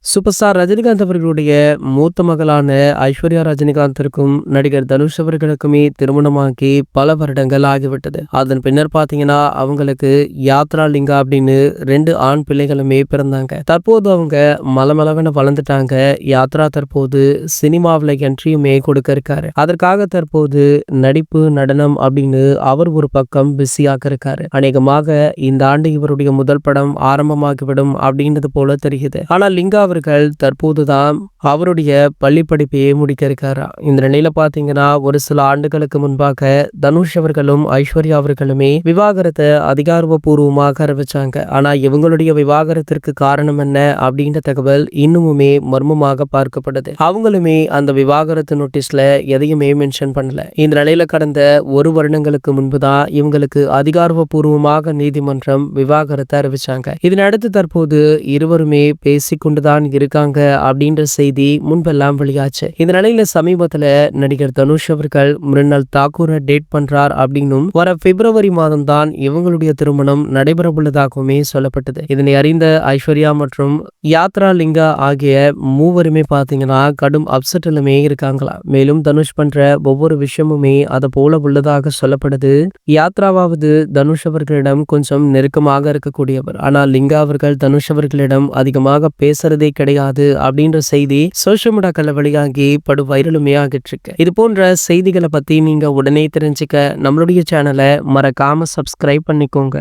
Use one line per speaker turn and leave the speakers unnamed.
Super star Rajinikanth அவர்களுடைய மூத்த மகளான ஐஸ்வர்யா ரஜினிகாந்திற்கும் நடிகர் தனுஷ் அவர்களுக்குமே திருமணமாகி பல வருடங்கள் ஆகிவிட்டது. அதன் பின்னர் பாத்தீங்கன்னா அவங்களுக்கு யாத்ரா லிங்கா அப்படின்னு 2 ஆண் பிள்ளைகளுமே பிறந்தாங்க. தற்போது அவங்க மலமளவென வளர்ந்துட்டாங்க. யாத்ரா தற்போது சினிமாவில் என்ட்ரியுமே கொடுக்க இருக்காரு. அதற்காக தற்போது நடிப்பு, நடனம் அப்படின்னு அவர் ஒரு பக்கம் பிஸியாக இருக்காரு. அநேகமாக இந்த ஆண்டு இவருடைய முதல் படம் ஆரம்பமாகிவிடும் அப்படின்றது போல தெரியுது. ஆனால் லிங்கா அவர்கள் தற்போதுதான் அவருடைய பள்ளி படிப்பையே முடிக்க இருக்காரா. இந்த நிலையில பாத்தீங்கன்னா ஒரு சில ஆண்டுகளுக்கு முன்பாக தனுஷ் அவர்களும் ஐஸ்வர்யா அவர்களுமே விவாகரத்தை அதிகாரப்பூர்வமாக அறிவிச்சாங்க. ஆனா இவங்களுடைய விவாகரத்திற்கு காரணம் என்ன அப்படின்ற தகவல் இன்னுமுமே மர்மமாக பார்க்கப்படுது. அவங்களுமே அந்த விவாகரத்து நோட்டீஸ்ல எதையுமே மென்ஷன் பண்ணல. இந்த நிலையில கடந்த 1 வருடங்களுக்கு முன்புதான் இவங்களுக்கு அதிகாரப்பூர்வமாக நீதிமன்றம் விவாகரத்தை அறிவிச்சாங்க. இதனடுத்து தற்போது இருவருமே பேசிக்கொண்டுதான் இருக்காங்க அப்படின்ற செய்தி முன்பெல்லாம் வெளியாச்சு. இந்த நிலையில சமீபத்துல நடிகர் தனுஷ் அவர்கள் மிருனால் தாக்கூரை டேட் பண்றார் அப்படின்னும் வர பிப்ரவரி மாதம் தான் இவங்களுடைய திருமணம் நடைபெற உள்ளதாகவுமே சொல்லப்பட்டது. இதனை அறிந்த ஐஸ்வர்யா மற்றும் யாத்ரா லிங்கா ஆகிய மூவருமே பாத்தீங்கன்னா கடும் அப்செட்டிலுமே இருக்காங்களா. மேலும் தனுஷ் பண்ற ஒவ்வொரு விஷயமுமே அதை போல உள்ளதாக சொல்லப்படுது. யாத்ராவாவது தனுஷ் அவர்களிடம் கொஞ்சம் நெருக்கமாக இருக்கக்கூடியவர். ஆனால் லிங்கா அவர்கள் தனுஷ் அவர்களிடம் அதிகமாக பேசுறதே கிடையாது அப்படின்ற செய்தி சோஷியல் மீடியாக்கள் வெளியாகி படு வைரலுமே ஆகிட்டு இருக்கு. இது போன்ற செய்திகளை பத்தி நீங்க உடனே தெரிஞ்சுக்க நம்மளுடைய சேனலை மறக்காம சப்ஸ்கிரைப் பண்ணிக்கோங்க.